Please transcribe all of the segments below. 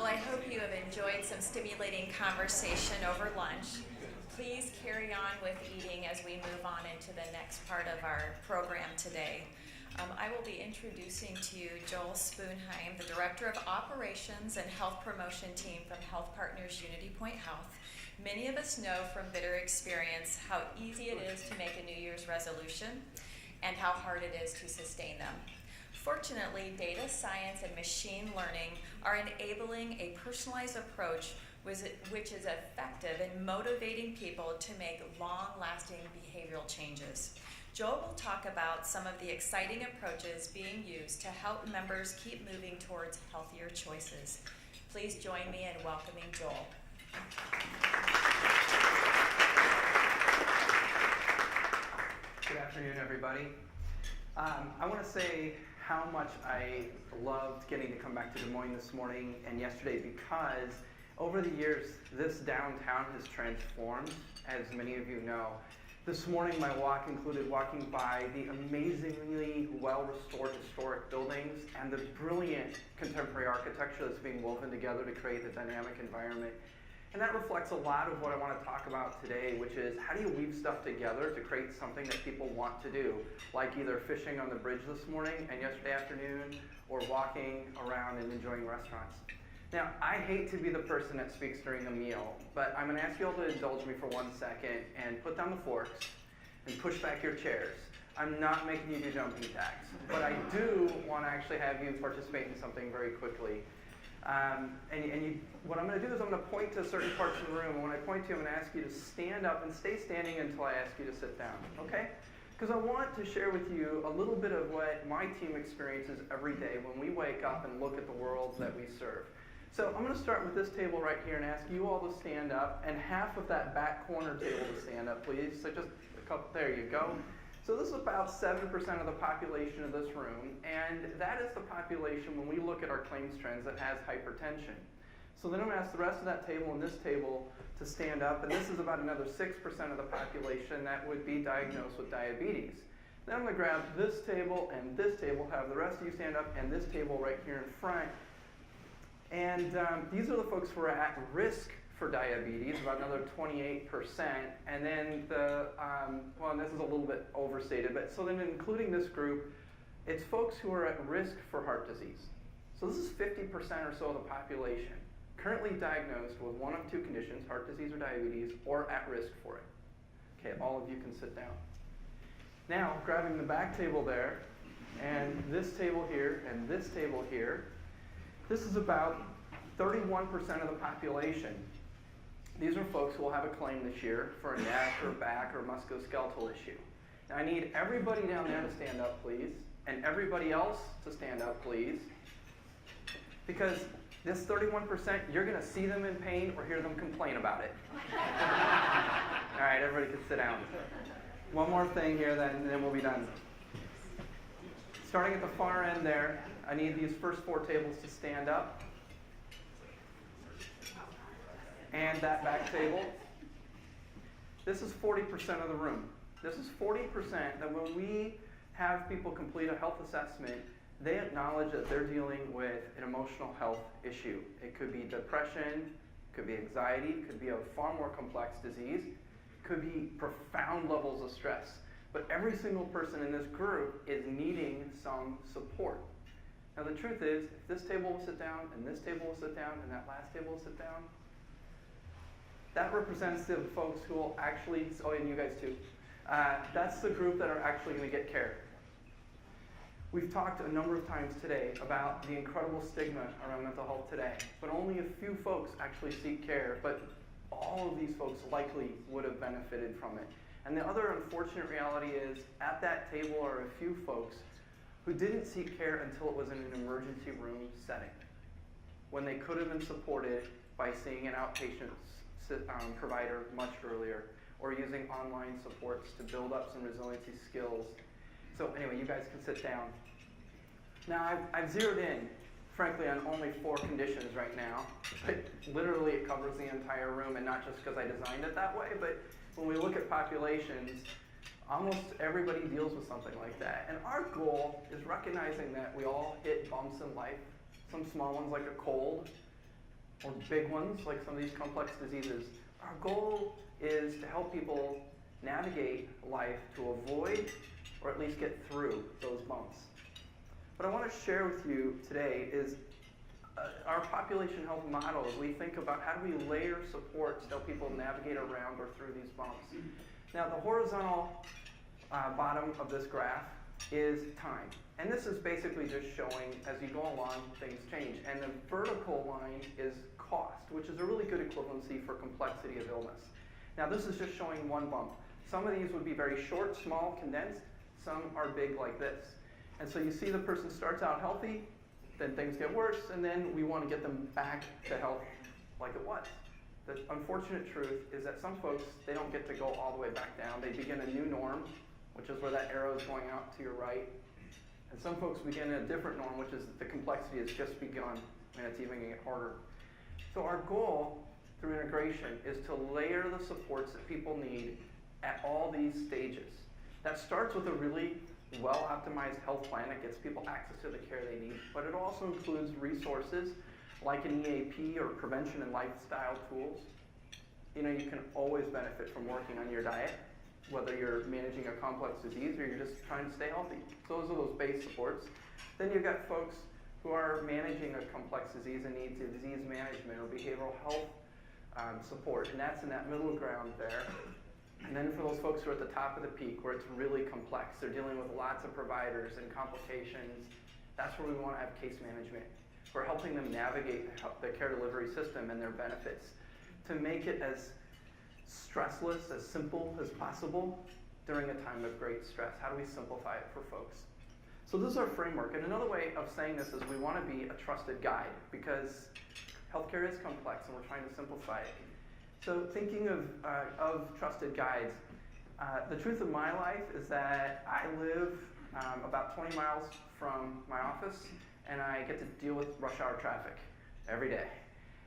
Well, I hope you have enjoyed some stimulating conversation over lunch. Please carry on with eating as we move on into the next part of our program today. I will be introducing to you Joel Spoonheim, the Director of Operations and Health Promotion Team from HealthPartners Unity Point Health. Many of us know from bitter experience how easy it is to make a New Year's resolution and how hard it is to sustain them. Fortunately, data science and machine learning are enabling a personalized approach which is effective in motivating people to make long-lasting behavioral changes. Joel will talk about some of the exciting approaches being used to help members keep moving towards healthier choices. Please join me in welcoming Joel. Good afternoon, everybody. I want to say how much I loved getting to come back to Des Moines this morning and yesterday, because over the years, this downtown has transformed, as many of you know. This morning, my walk included walking by the amazingly well-restored historic buildings and the brilliant contemporary architecture that's being woven together to create the dynamic environment. And that reflects a lot of what I want to talk about today, which is how do you weave stuff together to create something that people want to do, like either fishing on the bridge this morning and yesterday afternoon, or walking around and enjoying restaurants. Now, I hate to be the person that speaks during a meal, but I'm going to ask you all to indulge me for 1 second and put down the forks and push back your chairs. I'm not making you do jumping jacks, but I do want to actually have you participate in something very quickly. What I'm going to do is I'm going to point to certain parts of the room, and when I point to you, I'm going to ask you to stand up and stay standing until I ask you to sit down, okay? Because I want to share with you a little bit of what my team experiences every day when we wake up and look at the world that we serve. So I'm going to start with this table right here and ask you all to stand up, and half of that back corner table to stand up, please. So just a couple, there you go. So this is about 7% of the population of this room, and that is the population when we look at our claims trends that has hypertension. So then I'm going to ask the rest of that table and this table to stand up, and this is about another 6% of the population that would be diagnosed with diabetes. Then I'm going to grab this table and this table, have the rest of you stand up, and this table right here in front. And these are the folks who are at risk for diabetes, about another 28%. And then well, this is a little bit overstated, but so then including this group, it's folks who are at risk for heart disease. So this is 50% or so of the population currently diagnosed with one of two conditions, heart disease or diabetes, or at risk for it. Okay, all of you can sit down. Now, grabbing the back table there, and this table here, and this table here, this is about 31% of the population. These are folks who will have a claim this year for a neck or back or musculoskeletal issue. Now I need everybody down there to stand up, please, and everybody else to stand up, please, because this 31%, you're going to see them in pain or hear them complain about it. All right, everybody can sit down. One more thing here, then we'll be done. Starting at the far end there, I need these first 4 tables to stand up. And that back table. This is 40% of the room. This is 40% that when we have people complete a health assessment, they acknowledge that they're dealing with an emotional health issue. It could be depression, could be anxiety, could be a far more complex disease, could be profound levels of stress. But every single person in this group is needing some support. Now the truth is, if this table will sit down, and this table will sit down, and that last table will sit down, that represents the folks who will actually, oh, and you guys too, that's the group that are actually going to get care. We've talked a number of times today about the incredible stigma around mental health today, but only a few folks actually seek care, but all of these folks likely would have benefited from it. And the other unfortunate reality is, at that table are a few folks who didn't seek care until it was in an emergency room setting, when they could have been supported by seeing an outpatient provider much earlier, or using online supports to build up some resiliency skills. So anyway, you guys can sit down. Now, I've zeroed in, frankly, on only 4 conditions right now. But literally, it covers the entire room, and not just because I designed it that way, but when we look at populations, almost everybody deals with something like that. And our goal is recognizing that we all hit bumps in life, some small ones like a cold, or big ones like some of these complex diseases, our goal is to help people navigate life to avoid or at least get through those bumps. What I want to share with you today is our population health model as we think about how do we layer supports to help people navigate around or through these bumps. Now the horizontal bottom of this graph is time. And this is basically just showing as you go along things change. And the vertical line is cost, which is a really good equivalency for complexity of illness. Now this is just showing one bump. Some of these would be very short, small, condensed. Some are big like this. And so you see the person starts out healthy, then things get worse, and then we want to get them back to health like it was. The unfortunate truth is that some folks, they don't get to go all the way back down. They begin a new norm, which is where that arrow is going out to your right. And some folks begin a different norm, which is that the complexity has just begun, and it's even going to get harder. So our goal through integration is to layer the supports that people need at all these stages. That starts with a really well-optimized health plan that gets people access to the care they need, but it also includes resources like an EAP or prevention and lifestyle tools. You know, you can always benefit from working on your diet, whether you're managing a complex disease or you're just trying to stay healthy. So those are those base supports. Then you've got folks who are managing a complex disease and need disease management or behavioral health support, and that's in that middle ground there. And then for those folks who are at the top of the peak, where it's really complex, they're dealing with lots of providers and complications, that's where we want to have case management. We're helping them navigate the care delivery system and their benefits to make it as stressless, as simple as possible during a time of great stress. How do we simplify it for folks? So this is our framework. And another way of saying this is we want to be a trusted guide because healthcare is complex and we're trying to simplify it. So thinking of trusted guides, the truth of my life is that I live about 20 miles from my office and I get to deal with rush hour traffic every day.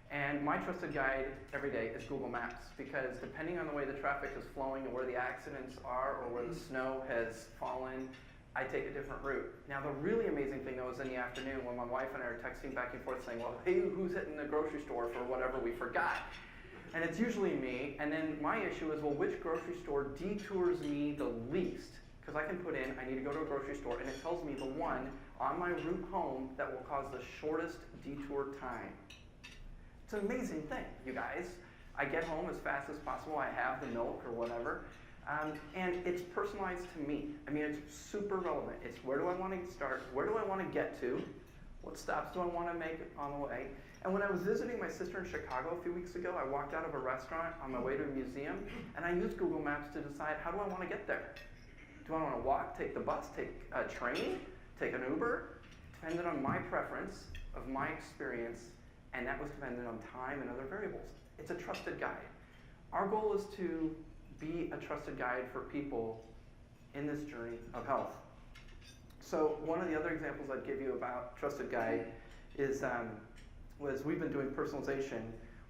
And my trusted guide every day is Google Maps because depending on the way the traffic is flowing and where the accidents are or where the snow has fallen, I take a different route. Now the really amazing thing though is in the afternoon when my wife and I are texting back and forth saying, well, hey, who's hitting the grocery store for whatever we forgot? And it's usually me, and then my issue is, well, which grocery store detours me the least? Because I can put in, I need to go to a grocery store, and it tells me the one on my route home that will cause the shortest detour time. It's an amazing thing, you guys. I get home as fast as possible, I have the milk or whatever, and it's personalized to me. I mean, it's super relevant. It's where do I want to start, where do I want to get to, what stops do I want to make on the way. And when I was visiting my sister in Chicago a few weeks ago, I walked out of a restaurant on my way to a museum, and I used Google Maps to decide how do I want to get there. Do I want to walk, take the bus, take a train, take an Uber? Depended on my preference of my experience, and that was dependent on time and other variables. It's a trusted guide. Our goal is to be a trusted guide for people in this journey of health. So one of the other examples I'd give you about trusted guide is was we've been doing personalization.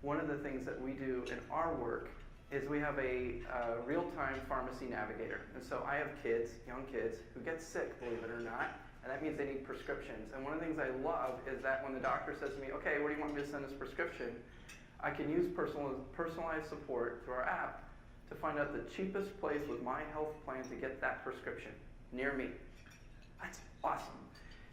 One of the things that we do in our work is we have a real-time pharmacy navigator. And so I have kids, young kids, who get sick, believe it or not, and that means they need prescriptions. And one of the things I love is that when the doctor says to me, okay, where do you want me to send this prescription? I can use personalized support through our app to find out the cheapest place with my health plan to get that prescription near me. That's awesome.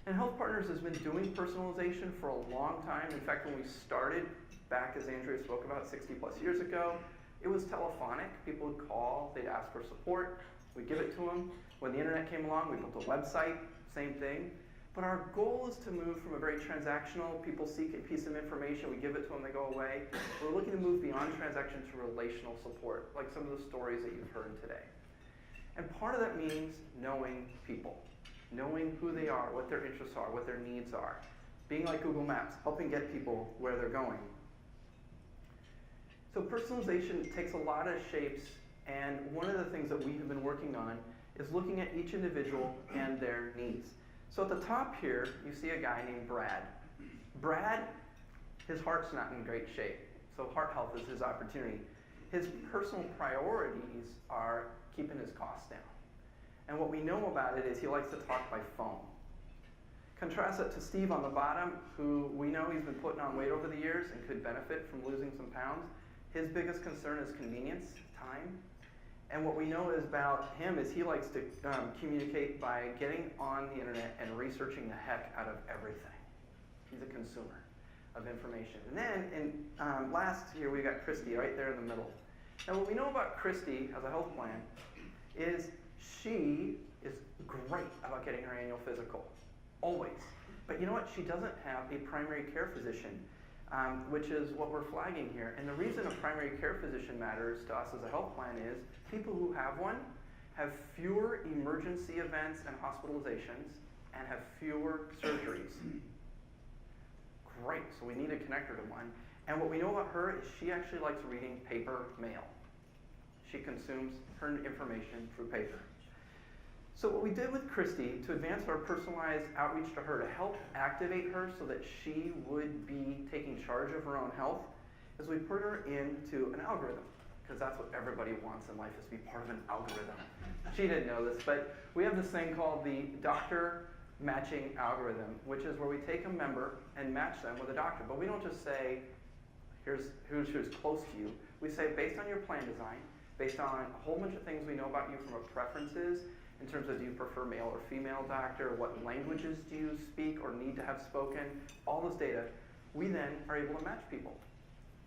And HealthPartners has been doing personalization for a long time. In fact, when we started, back as Andrea spoke about 60 plus years ago, it was telephonic. People would call, they'd ask for support, we'd give it to them. When the internet came along, we built a website, same thing. But our goal is to move from a very transactional, people seek a piece of information, we give it to them, they go away. We're looking to move beyond transaction to relational support, like some of the stories that you've heard today. And part of that means knowing people. Knowing who they are, what their interests are, what their needs are. Being like Google Maps, helping get people where they're going. So personalization takes a lot of shapes, and one of the things that we have been working on is looking at each individual and their needs. So at the top here, you see a guy named Brad. Brad, his heart's not in great shape, so heart health is his opportunity. His personal priorities are keeping his costs down. And what we know about it is he likes to talk by phone. Contrast it to Steve on the bottom, who we know he's been putting on weight over the years and could benefit from losing some pounds. His biggest concern is convenience, time. And what we know is about him is he likes to communicate by getting on the internet and researching the heck out of everything. He's a consumer of information. And then last year we got Christy right there in the middle. Now what we know about Christy as a health plan is she is great about getting her annual physical, always. But you know what? She doesn't have a primary care physician, which is what we're flagging here. And the reason a primary care physician matters to us as a health plan is people who have one have fewer emergency events and hospitalizations and have fewer surgeries. Great, so we need to connect her to one. And what we know about her is she actually likes reading paper mail. She consumes her information through paper. So what we did with Christy to advance our personalized outreach to her to help activate her so that she would be taking charge of her own health is we put her into an algorithm, because that's what everybody wants in life, is to be part of an algorithm. She didn't know this, but we have this thing called the doctor matching algorithm, which is where we take a member and match them with a doctor. But we don't just say, here's who's close to you. We say, based on your plan design, based on a whole bunch of things we know about you from our preferences, in terms of do you prefer male or female doctor, what languages do you speak or need to have spoken, all this data, we then are able to match people.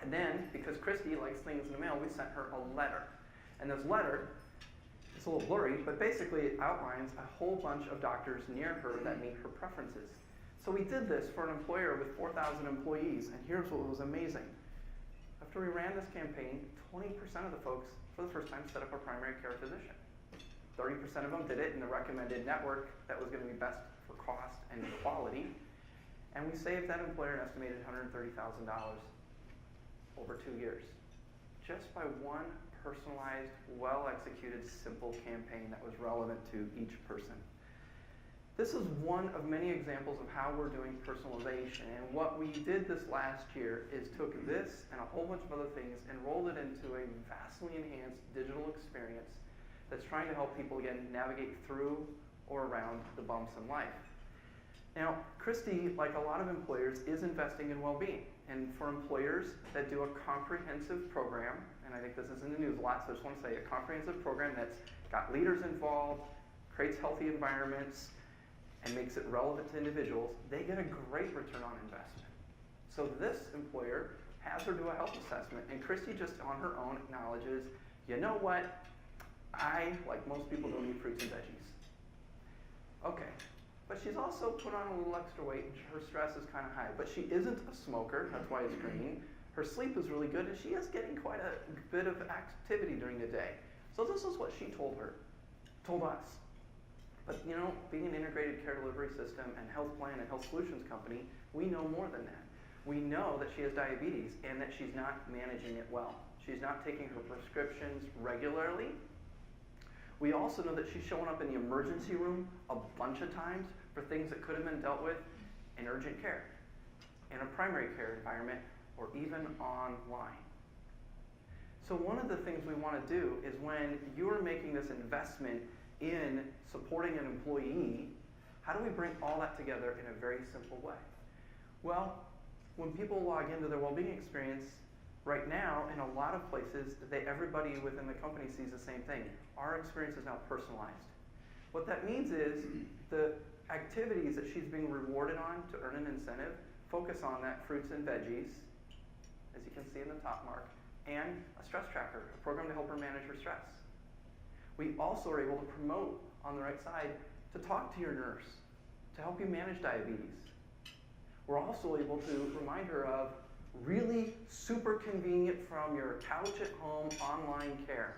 And then, because Christy likes things in the mail, we sent her a letter. And this letter, it's a little blurry, but basically it outlines a whole bunch of doctors near her that meet her preferences. So we did this for an employer with 4,000 employees, and here's what was amazing. After we ran this campaign, 20% of the folks, for the first time, set up a primary care physician. 30% of them did it in the recommended network that was going to be best for cost and quality. And we saved that employer an estimated $130,000 over 2 years, just by one personalized, well-executed, simple campaign that was relevant to each person. This is one of many examples of how we're doing personalization. And what we did this last year is took this and a whole bunch of other things and rolled it into a vastly enhanced digital experience that's trying to help people, again, navigate through or around the bumps in life. Now, Christy, like a lot of employers, is investing in well-being. And for employers that do a comprehensive program, and I think this is in the news a lot, so I just want to say a comprehensive program that's got leaders involved, creates healthy environments, and makes it relevant to individuals, they get a great return on investment. So this employer has her do a health assessment, and Christy just on her own acknowledges, you know what? I, like most people, don't eat fruits and veggies. Okay, but she's also put on a little extra weight, and her stress is kind of high. But she isn't a smoker, that's why it's green. Her sleep is really good, and she is getting quite a bit of activity during the day. So this is what she told us. But you know, being an integrated care delivery system and health plan and health solutions company, we know more than that. We know that she has diabetes and that she's not managing it well. She's not taking her prescriptions regularly. We also know that she's showing up in the emergency room a bunch of times for things that could have been dealt with in urgent care, in a primary care environment, or even online. So one of the things we want to do is when you're making this investment in supporting an employee, how do we bring all that together in a very simple way? Well, when people log into their well-being experience, right now, in a lot of places, everybody within the company sees the same thing. Our experience is now personalized. What that means is the activities that she's being rewarded on to earn an incentive focus on that fruits and veggies, as you can see in the top mark, and a stress tracker, a program to help her manage her stress. We also are able to promote on the right side to talk to your nurse, to help you manage diabetes. We're also able to remind her of really super convenient from your couch at home online care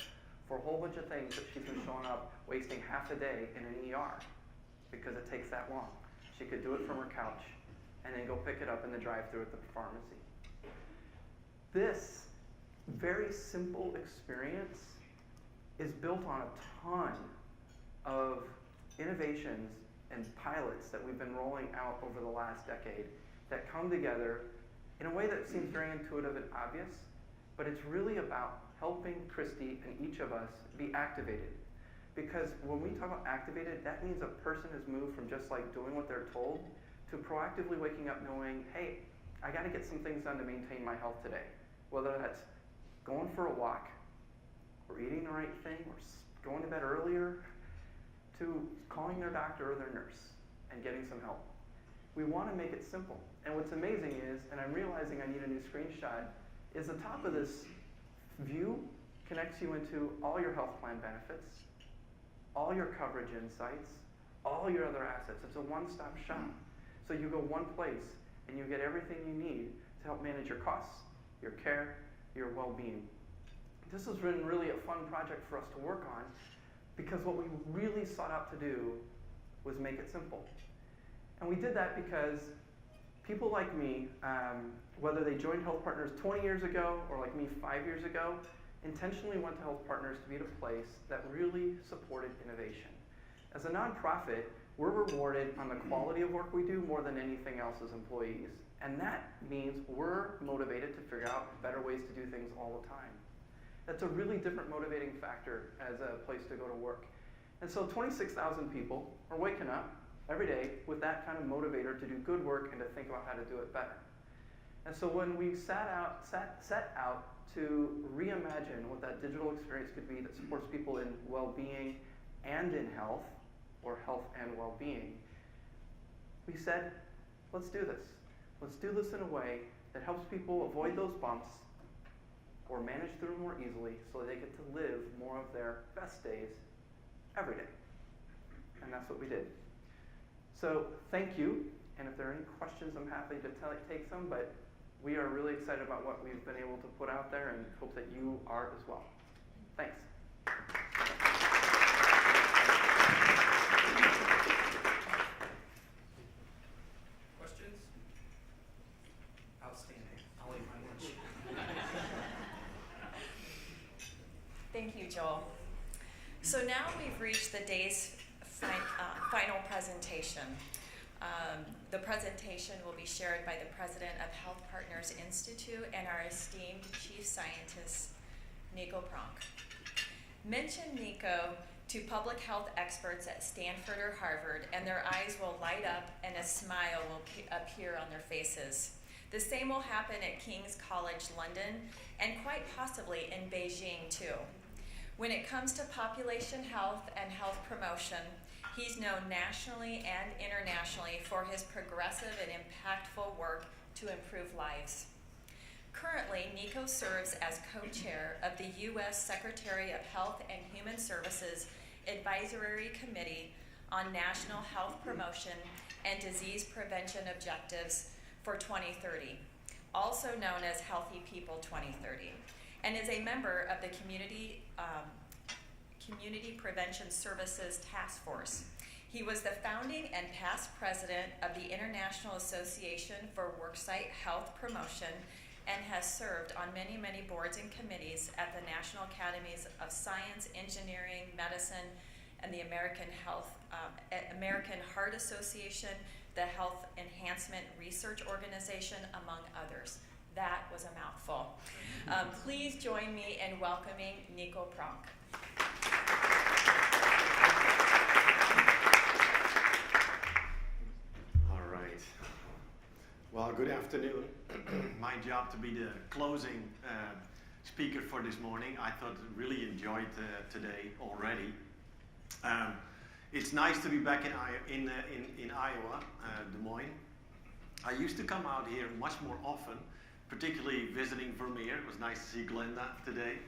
for a whole bunch of things that she's been showing up wasting half a day in an ER because it takes that long. She could do it from her couch and then go pick it up in the drive-thru at the pharmacy. This very simple experience is built on a ton of innovations and pilots that we've been rolling out over the last decade that come together in a way that seems very intuitive and obvious, but it's really about helping Christy and each of us be activated. Because when we talk about activated, that means a person has moved from just like doing what they're told to proactively waking up knowing, hey, I got to get some things done to maintain my health today. Whether that's going for a walk, or eating the right thing, or going to bed earlier, to calling their doctor or their nurse and getting some help. We want to make it simple. And what's amazing is, and I'm realizing I need a new screenshot, is the top of this view connects you into all your health plan benefits, all your coverage insights, all your other assets. It's a one-stop shop. So you go one place and you get everything you need to help manage your costs, your care, your well-being. This has been really a fun project for us to work on because what we really sought out to do was make it simple. And we did that because people like me, whether they joined HealthPartners 20 years ago or like me 5 years ago, intentionally went to HealthPartners to be at a place that really supported innovation. As a nonprofit, we're rewarded on the quality of work we do more than anything else as employees. And that means we're motivated to figure out better ways to do things all the time. That's a really different motivating factor as a place to go to work. And so 26,000 people are waking up every day with that kind of motivator to do good work and to think about how to do it better. And so when we set out to reimagine what that digital experience could be that supports people in well-being and in health, or health and well-being, we said, let's do this. Let's do this in a way that helps people avoid those bumps or manage through more easily so they get to live more of their best days every day. And that's what we did. So thank you, and if there are any questions, I'm happy to take some, but we are really excited about what we've been able to put out there and hope that you are as well. Thanks. Questions? Outstanding. I'll eat my lunch. Thank you, Joel. So now we've reached the day's final presentation. The presentation will be shared by the president of HealthPartners Institute and our esteemed chief scientist, Nico Brach. Mention Nico to public health experts at Stanford or Harvard, and their eyes will light up and a smile will appear on their faces. The same will happen at King's College London and quite possibly in Beijing too. When it comes to population health and health promotion, he's known nationally and internationally for his progressive and impactful work to improve lives. Currently, Nico serves as co-chair of the U.S. Secretary of Health and Human Services Advisory Committee on National Health Promotion and Disease Prevention Objectives for 2030, also known as Healthy People 2030, and is a member of the Community Prevention Services Task Force. He was the founding and past president of the International Association for Worksite Health Promotion and has served on many, many boards and committees at the National Academies of Science, Engineering, Medicine, and the American Heart Association, the Health Enhancement Research Organization, among others. That was a mouthful. Please join me in welcoming Nico Brach. All right. Well, good afternoon. My job to be the closing speaker for this morning. I thought really enjoyed today already. It's nice to be back in Iowa, Des Moines. I used to come out here much more often, particularly visiting Vermeer. It was nice to see Glenda today.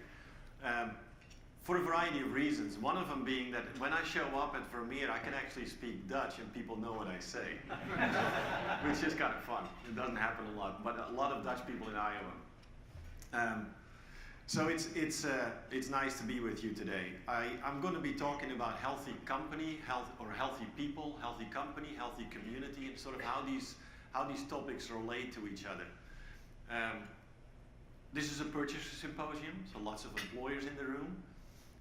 For a variety of reasons. One of them being that when I show up at Vermeer, I can actually speak Dutch and people know what I say, which is kind of fun. It doesn't happen a lot, but a lot of Dutch people in Iowa. So it's nice to be with you today. I'm going to be talking about healthy company, healthy people, healthy company, healthy community, and sort of how these topics relate to each other. This is a purchaser symposium, so lots of employers in the room.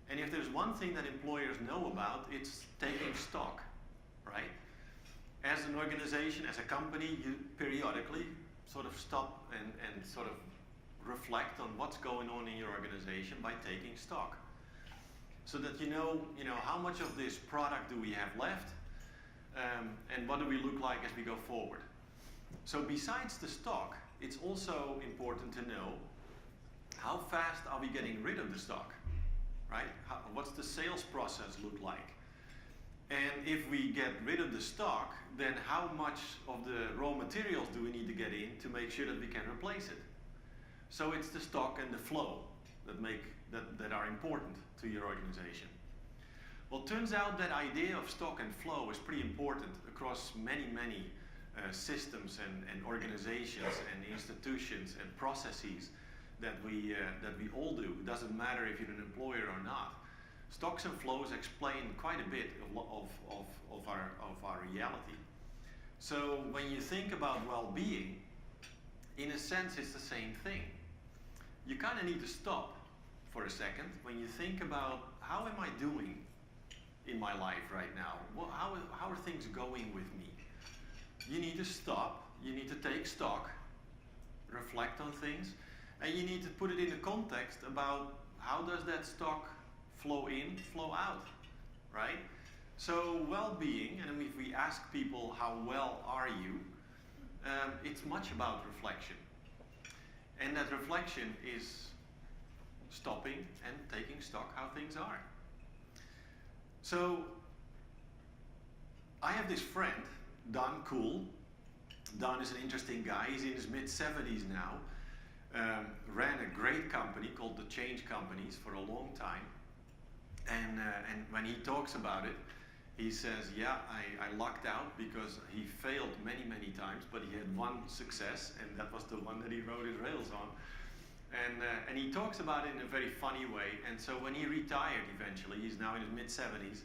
And if there's one thing that employers know about, it's taking stock, right? As an organization, as a company, you periodically sort of stop and sort of reflect on what's going on in your organization by taking stock. So that you know how much of this product do we have left? and what do we look like as we go forward. So besides the stock, it's also important to know how fast are we getting rid of the stock, right? What's the sales process look like? And if we get rid of the stock, then how much of the raw materials do we need to get in to make sure that we can replace it? So it's the stock and the flow that are important to your organization. Well, it turns out that idea of stock and flow is pretty important across many systems and organizations and institutions and processes that we all do. It doesn't matter if you're an employer or not. Stocks and flows explain quite a bit of our reality. So when you think about well-being, in a sense it's the same thing. You kind of need to stop for a second when you think about, how am I doing in my life right now? How are things going with me? You need to stop, you need to take stock, reflect on things, and you need to put it in a context about how does that stock flow in, flow out, right? So well-being, and if we ask people how well are you, it's much about reflection. And that reflection is stopping and taking stock how things are. So I have this friend, Don Cool. Don is an interesting guy. He's in his mid-70s now. Ran a great company called the Change Companies for a long time. And when he talks about it, he says, yeah, I lucked out because he failed many times, but he had one success, and that was the one that he wrote his rails on. And he talks about it in a very funny way. And so when he retired eventually, he's now in his mid-70s,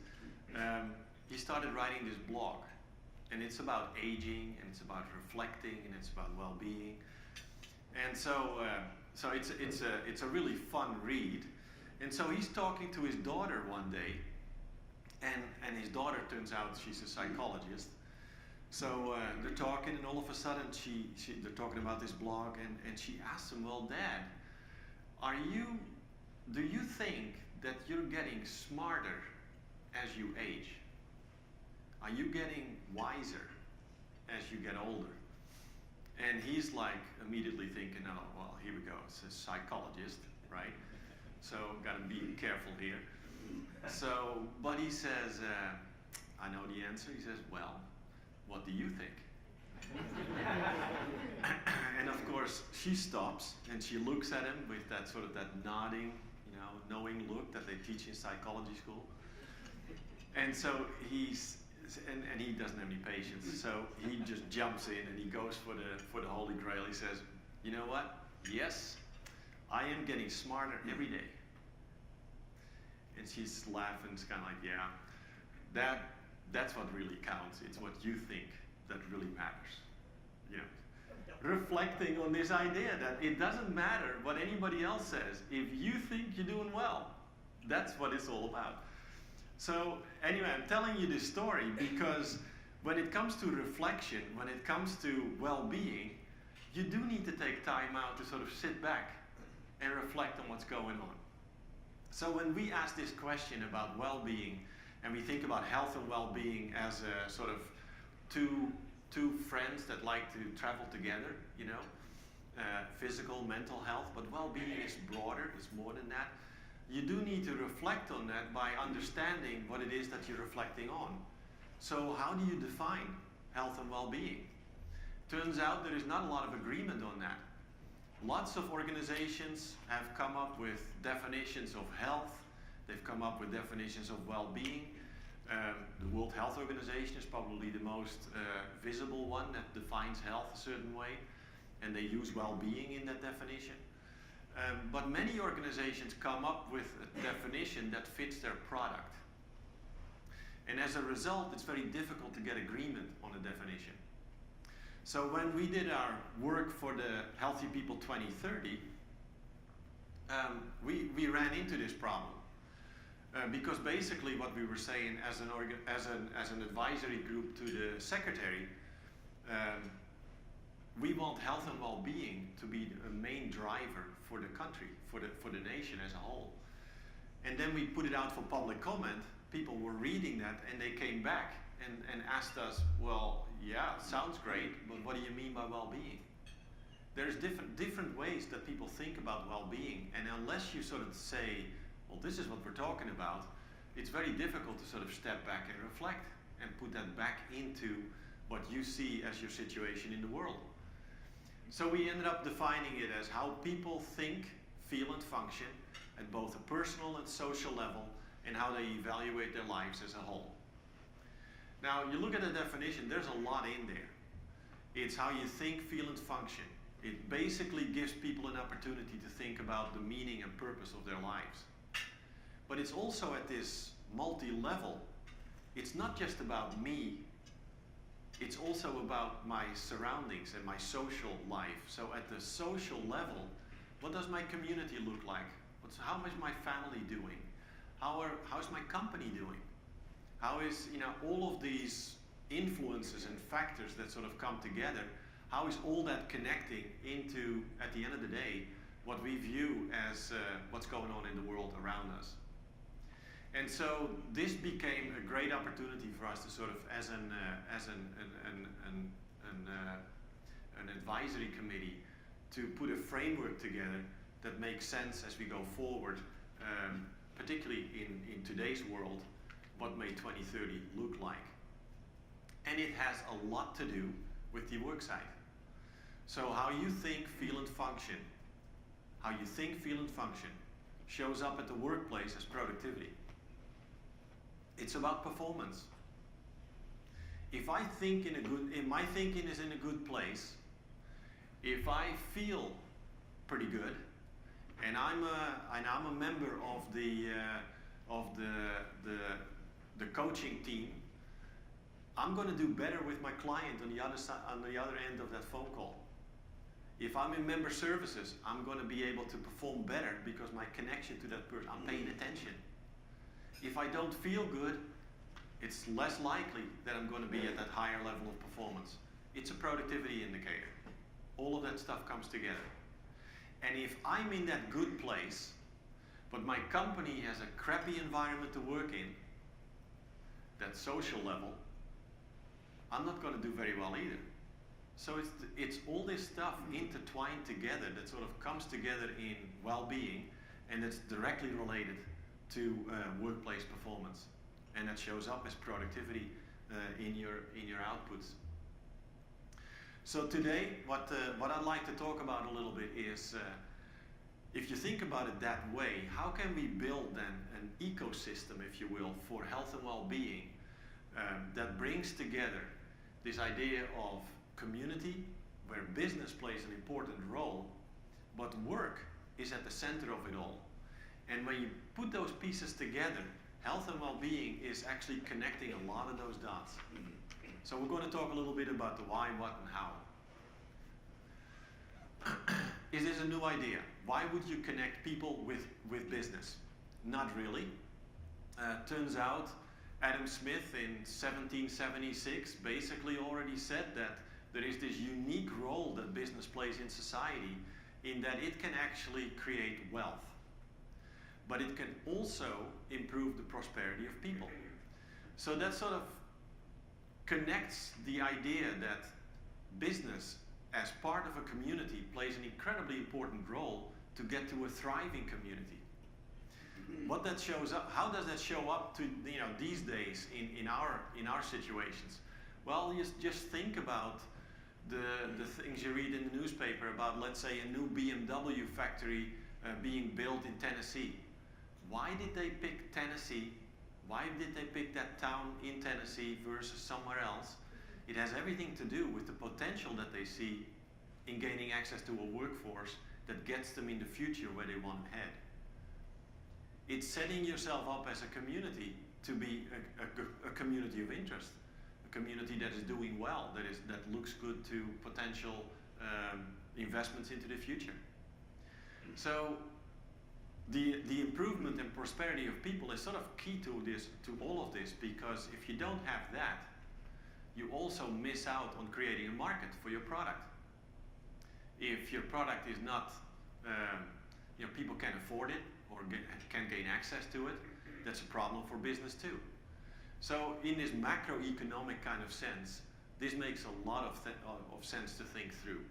he started writing this blog. And it's about aging, and it's about reflecting, and it's about well-being. And so it's a really fun read. And so he's talking to his daughter one day, and his daughter turns out she's a psychologist. So they're talking, and all of a sudden they're talking about this blog, and she asks him, well, Dad, do you think that you're getting smarter as you age? Are you getting wiser as you get older? And he's like immediately thinking, oh, well, here we go. It's a psychologist, right? So got to be careful here. So, but he says, I know the answer. He says, well, what do you think? And of course, she stops and she looks at him with that sort of that nodding, knowing look that they teach in psychology school. And so and he doesn't have any patience, so he just jumps in and he goes for the Holy Grail. He says, you know what? Yes, I am getting smarter every day. And she's laughing. It's kind of like, yeah, that's what really counts. It's what you think that really matters. Reflecting on this idea that it doesn't matter what anybody else says. If you think you're doing well, that's what it's all about. So anyway, I'm telling you this story because when it comes to reflection, when it comes to well-being, you do need to take time out to sort of sit back and reflect on what's going on. So when we ask this question about well-being, and we think about health and well-being as a sort of two friends that like to travel together, physical, mental health, but well-being is broader, it's more than that. You do need to reflect on that by understanding what it is that you're reflecting on. So how do you define health and well-being? Turns out there is not a lot of agreement on that. Lots of organizations have come up with definitions of health. They've come up with definitions of well-being. The World Health Organization is probably the most visible one that defines health a certain way, and they use well-being in that definition. But many organizations come up with a definition that fits their product. And as a result, it's very difficult to get agreement on a definition. So when we did our work for the Healthy People 2030, we ran into this problem. Because basically what we were saying as an advisory group to the secretary, we want health and well-being to be a main driver for the country, for the nation as a whole. And then we put it out for public comment. People were reading that and they came back and asked us, well, yeah, sounds great, but what do you mean by well-being? There's different ways that people think about well-being, and unless you sort of say, well, this is what we're talking about, it's very difficult to sort of step back and reflect and put that back into what you see as your situation in the world. So we ended up defining it as how people think, feel, and function at both a personal and social level, and how they evaluate their lives as a whole. Now, you look at the definition, there's a lot in there. It's how you think, feel, and function. It basically gives people an opportunity to think about the meaning and purpose of their lives. But it's also at this multi-level. It's not just about me. It's also about my surroundings and my social life. So at the social level, what does my community look like? How is my family doing? How's my company doing? How is, all of these influences and factors that sort of come together, how is all that connecting into, at the end of the day, what we view as what's going on in the world around us? And so this became a great opportunity for us to sort of, as an advisory committee, to put a framework together that makes sense as we go forward, particularly in today's world, what may 2030 look like. And it has a lot to do with the work site. So how you think, feel, and function, shows up at the workplace as productivity. It's about performance. If I think if my thinking is in a good place, if I feel pretty good, and I'm a member of the coaching team, I'm going to do better with my client on the other end of that phone call. If I'm in member services, I'm going to be able to perform better because my connection to that person, I'm paying attention. If I don't feel good, it's less likely that I'm going to be at that higher level of performance. It's a productivity indicator. All of that stuff comes together. And if I'm in that good place, but my company has a crappy environment to work in, that social level, I'm not going to do very well either. So it's all this stuff intertwined together that sort of comes together in well-being, and it's directly related to workplace performance, and that shows up as productivity in your outputs. So today, what I'd like to talk about a little bit is, if you think about it that way, how can we build then an ecosystem, if you will, for health and well-being that brings together this idea of community, where business plays an important role, but work is at the center of it all. And when you put those pieces together, health and well-being is actually connecting a lot of those dots. So we're going to talk a little bit about the why, what, and how. Is this a new idea? Why would you connect people with business? Not really. Turns out Adam Smith in 1776 basically already said that there is this unique role that business plays in society, in that it can actually create wealth, but it can also improve the prosperity of people. So that sort of connects the idea that business as part of a community plays an incredibly important role to get to a thriving community. What that shows up, how does that show up to these days in our situations? Well, you just think about the things you read in the newspaper about, let's say, a new BMW factory being built in Tennessee. Why did they pick Tennessee? Why did they pick that town in Tennessee versus somewhere else? It has everything to do with the potential that they see in gaining access to a workforce that gets them in the future where they want to head. It's setting yourself up as a community to be a community of interest, a community that is doing well, that looks good to potential investments into the future. So the improvement and prosperity of people is sort of key to all of this, because if you don't have that, you also miss out on creating a market for your product. If your product is not, people can't afford it or can gain access to it, that's a problem for business too. So in this macroeconomic kind of sense, this makes a lot of sense to think through.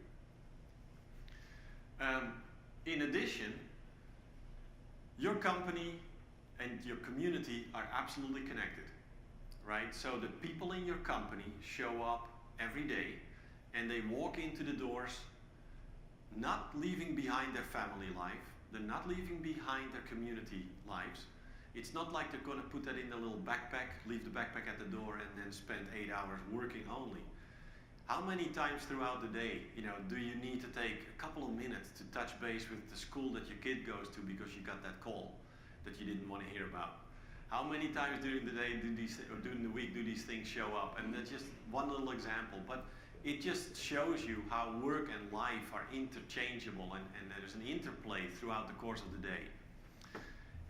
In addition, your company and your community are absolutely connected, right? So the people in your company show up every day and they walk into the doors not leaving behind their family life, they're not leaving behind their community lives. It's not like they're going to put that in a little backpack, leave the backpack at the door, and then spend 8 hours working only. How many times throughout the day, do you need to take a couple of minutes to touch base with the school that your kid goes to because you got that call that you didn't want to hear about? How many times during the day during the week do these things show up? And that's just one little example, but it just shows you how work and life are interchangeable and there's an interplay throughout the course of the day.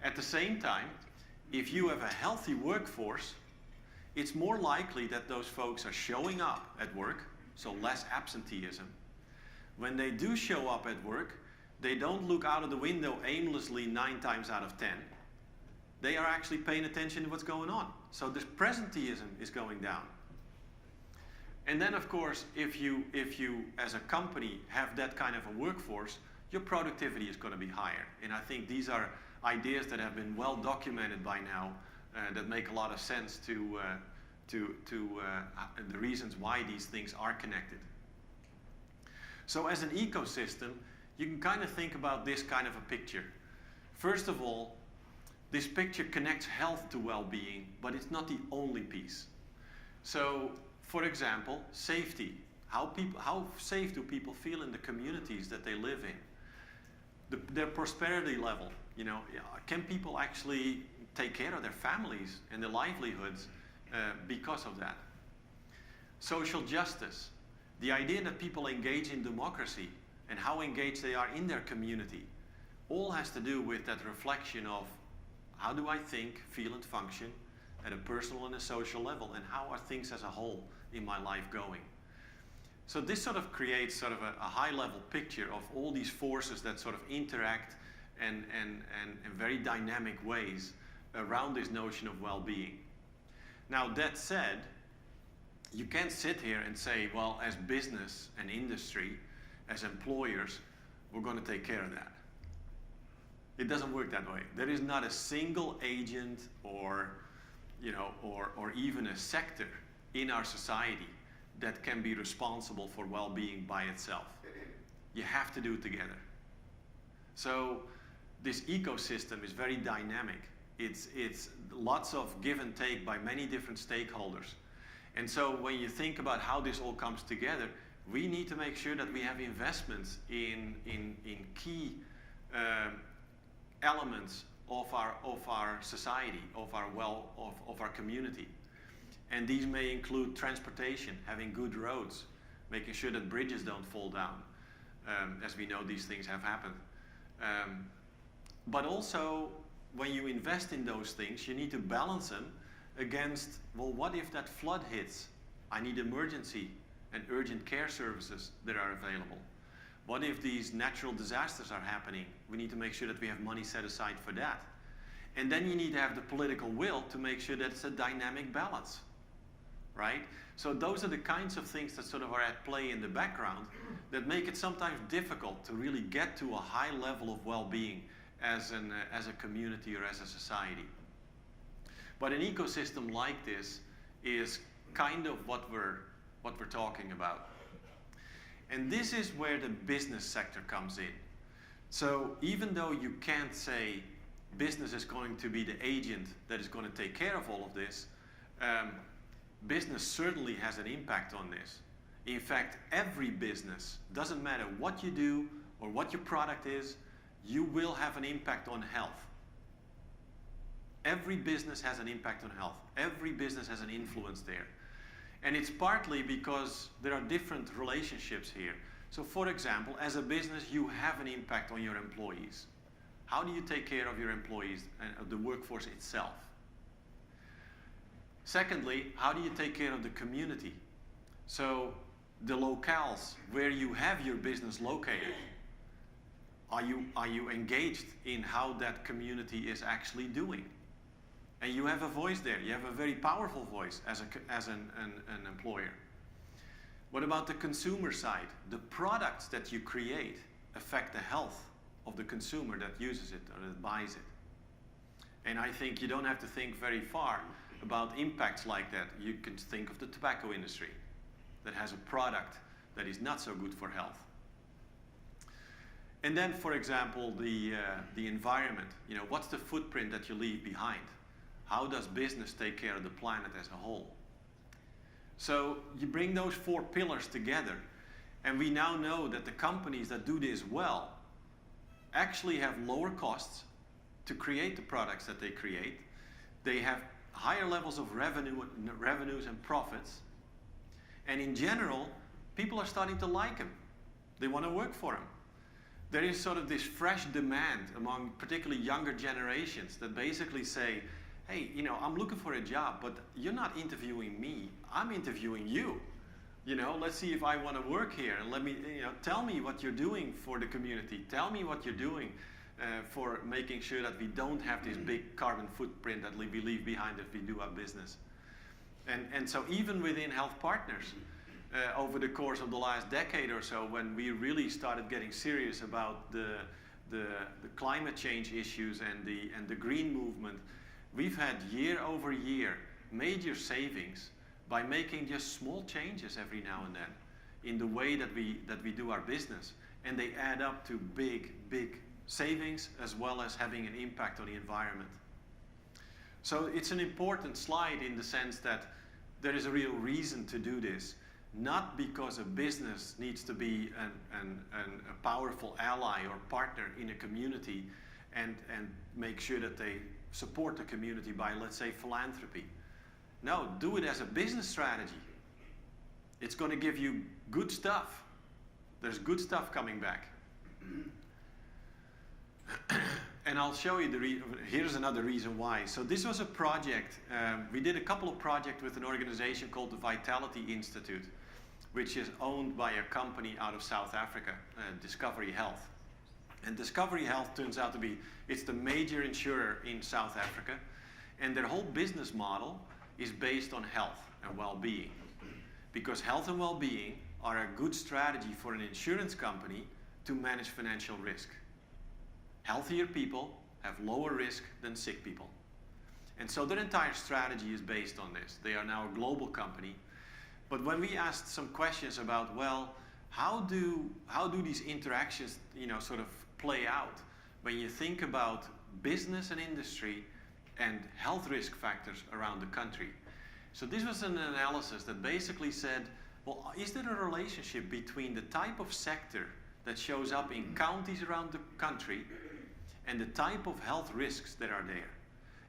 At the same time, if you have a healthy workforce, it's more likely that those folks are showing up at work, so less absenteeism. When they do show up at work, they don't look out of the window aimlessly 9 times out of 10. They are actually paying attention to what's going on. So this presenteeism is going down. And then, of course, if you as a company have that kind of a workforce, your productivity is going to be higher. And I think these are ideas that have been well documented by now that make a lot of sense to the reasons why these things are connected. So as an ecosystem, you can kind of think about this kind of a picture. First of all, this picture connects health to well-being, but it's not the only piece. So, for example, safety. How safe do people feel in the communities that they live in? Their prosperity level. Can people actually take care of their families and their livelihoods because of that? Social justice. The idea that people engage in democracy and how engaged they are in their community all has to do with that reflection of how do I think, feel, and function at a personal and a social level, and how are things as a whole in my life going? So this sort of creates sort of a high-level picture of all these forces that sort of interact and in very dynamic ways around this notion of well-being. Now, that said, you can't sit here and say, well, as business and industry, as employers, we're going to take care of that. It doesn't work that way. There is not a single agent or even a sector in our society that can be responsible for well-being by itself. You have to do it together. So this ecosystem is very dynamic. It's lots of give and take by many different stakeholders. And so when you think about how this all comes together, we need to make sure that we have investments in key elements of our society, of our community. And these may include transportation, having good roads, making sure that bridges don't fall down. As we know, these things have happened. But also, when you invest in those things, you need to balance them against, well, what if that flood hits? I need emergency and urgent care services that are available. What if these natural disasters are happening? We need to make sure that we have money set aside for that. And then you need to have the political will to make sure that it's a dynamic balance, right? So those are the kinds of things that sort of are at play in the background that make it sometimes difficult to really get to a high level of well-being as a community or as a society. But an ecosystem like this is kind of what we're talking about. And this is where the business sector comes in. So even though you can't say business is going to be the agent that is going to take care of all of this, business certainly has an impact on this. In fact, every business, doesn't matter what you do or what your product is, you will have an impact on health. Every business has an impact on health. Every business has an influence there. And it's partly because there are different relationships here. So for example, as a business, you have an impact on your employees. How do you take care of your employees and of the workforce itself? Secondly, how do you take care of the community? So the locales where you have your business located, are you engaged in how that community is actually doing? And you have a voice there. You have a very powerful voice as an employer. What about the consumer side? The products that you create affect the health of the consumer that uses it or that buys it. And I think you don't have to think very far about impacts like that. You can think of the tobacco industry that has a product that is not so good for health. And then, for example, the environment. You know, what's the footprint that you leave behind? How does business take care of the planet as a whole? So you bring those 4 pillars together, and we now know that the companies that do this well actually have lower costs to create the products that they create. They have higher levels of revenues and profits. And in general, people are starting to like them. They want to work for them. There is sort of this fresh demand among particularly younger generations that basically say, hey, you know, I'm looking for a job, but you're not interviewing me. I'm interviewing you. You know, let's see if I want to work here, and let me, you know, tell me what you're doing for the community. Tell me what you're doing for making sure that we don't have this big carbon footprint that we leave behind if we do our business. And so even within HealthPartners, over the course of the last decade or so, when we really started getting serious about the climate change issues and the green movement, we've had year over year major savings by making just small changes every now and then in the way that we do our business, and they add up to big savings as well as having an impact on the environment. So it's an important slide in the sense that there is a real reason to do this, not because a business needs to be a powerful ally or partner in a community and make sure that they support the community by, let's say, philanthropy. No, do it as a business strategy. It's going to give you good stuff. There's good stuff coming back. And I'll show you here's another reason why. So this was a project. We did a couple of projects with an organization called the Vitality Institute, which is owned by a company out of South Africa, Discovery Health. And Discovery Health turns out to be, it's the major insurer in South Africa, and their whole business model is based on health and well-being. Because health and well-being are a good strategy for an insurance company to manage financial risk. Healthier people have lower risk than sick people. And so their entire strategy is based on this. They are now a global company. But when we asked some questions about, well, how do these interactions, you know, sort of play out when you think about business and industry and health risk factors around the country? So this was an analysis that basically said, well, is there a relationship between the type of sector that shows up in counties around the country and the type of health risks that are there?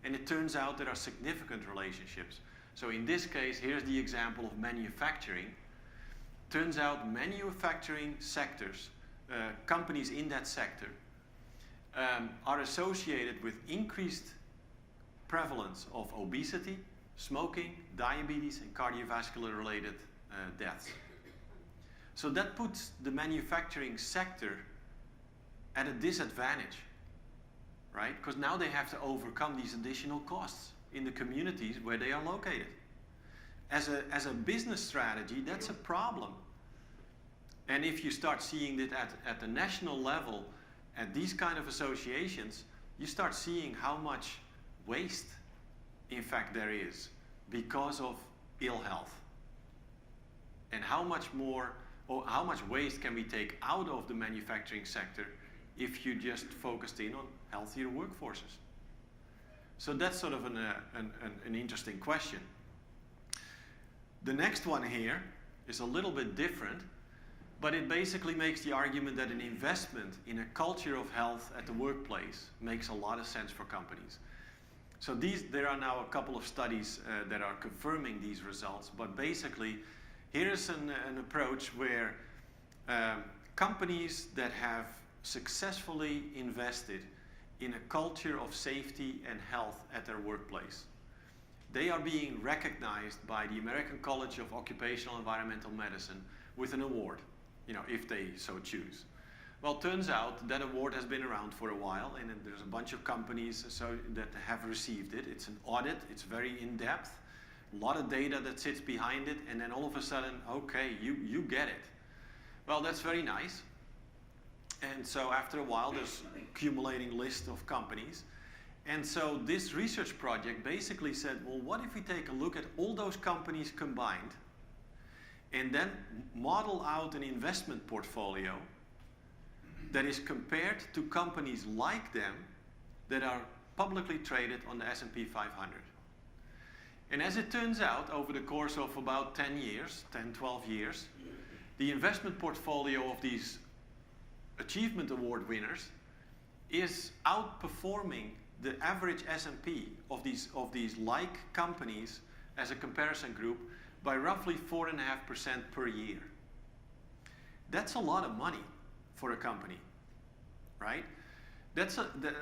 And it turns out there are significant relationships. So in this case, here's the example of manufacturing. Turns out manufacturing sectors, companies in that sector, are associated with increased prevalence of obesity, smoking, diabetes, and cardiovascular related deaths. So that puts the manufacturing sector at a disadvantage, right? Because now they have to overcome these additional costs in the communities where they are located. As a business strategy, that's a problem. And if you start seeing it at the national level, at these kind of associations, you start seeing how much waste, in fact, there is because of ill health. And how much more, or how much waste can we take out of the manufacturing sector if you just focused in on healthier workforces? So that's sort of an interesting question. The next one here is a little bit different, but it basically makes the argument that an investment in a culture of health at the workplace makes a lot of sense for companies. So there are now a couple of studies that are confirming these results, but basically here's an approach where companies that have successfully invested in a culture of safety and health at their workplace, they are being recognized by the American College of Occupational Environmental Medicine with an award, you know, if they so choose. Well, turns out that award has been around for a while, and there's a bunch of companies that have received it. It's an audit, it's very in-depth, a lot of data that sits behind it, and then all of a sudden, okay, you get it. Well, that's very nice. And so after a while, there's an accumulating list of companies. And so this research project basically said, well, what if we take a look at all those companies combined and then model out an investment portfolio that is compared to companies like them that are publicly traded on the S&P 500. And as it turns out, over the course of about 10 years, 10, 12 years, the investment portfolio of these Achievement Award winners is outperforming the average S&P of these like companies as a comparison group by roughly 4.5% per year. That's a lot of money for a company, right?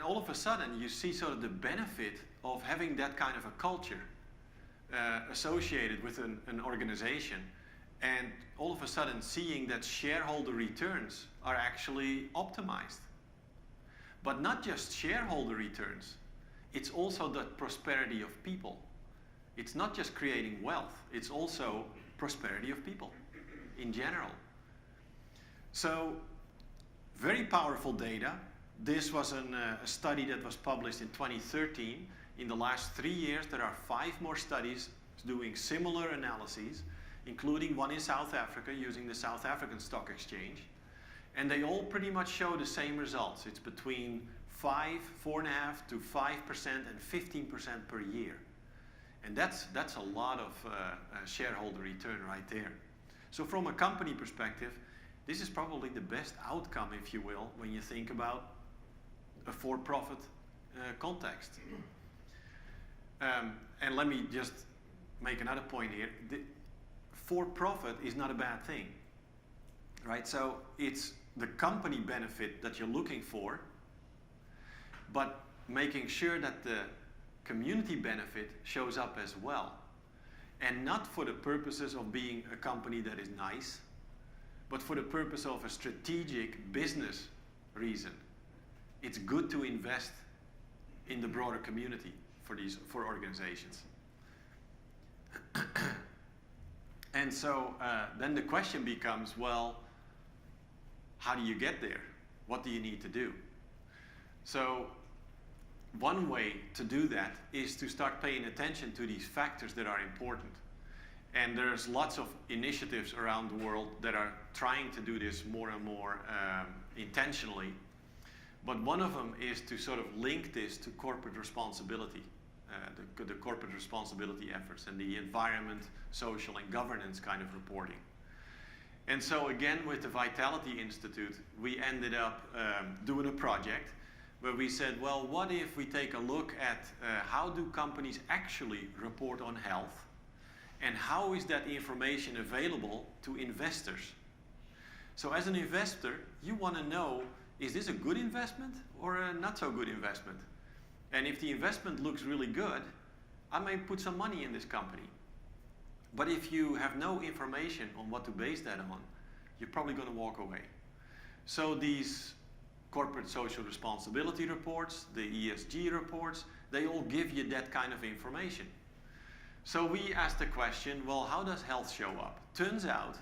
All of a sudden you see sort of the benefit of having that kind of a culture associated with an organization, and all of a sudden seeing that shareholder returns are actually optimized. But not just shareholder returns, it's also the prosperity of people. It's not just creating wealth, it's also prosperity of people in general. So, very powerful data. This was a study that was published in 2013. In the last 3 years, there are 5 more studies doing similar analyses, including one in South Africa using the South African Stock Exchange. And they all pretty much show the same results. It's between 4.5% to 5% and 15% per year. And that's a lot of shareholder return right there. So from a company perspective, this is probably the best outcome, if you will, when you think about a for-profit context. And let me just make another point here. For-profit is not a bad thing, right? So it's the company benefit that you're looking for, but making sure that the community benefit shows up as well. And not for the purposes of being a company that is nice, but for the purpose of a strategic business reason. It's good to invest in the broader community for organizations. And so then the question becomes, well, how do you get there? What do you need to do? So one way to do that is to start paying attention to these factors that are important. And there's lots of initiatives around the world that are trying to do this more and more intentionally. But one of them is to sort of link this to corporate responsibility, the corporate responsibility efforts and the environment, social, and governance kind of reporting. And so again, with the Vitality Institute, we ended up doing a project where we said, well, what if we take a look at how do companies actually report on health, and how is that information available to investors? So as an investor, you want to know, is this a good investment or a not so good investment? And if the investment looks really good, I may put some money in this company. But if you have no information on what to base that on, you're probably going to walk away. So these corporate social responsibility reports, the ESG reports, they all give you that kind of information. So we asked the question, well, how does health show up? Turns out,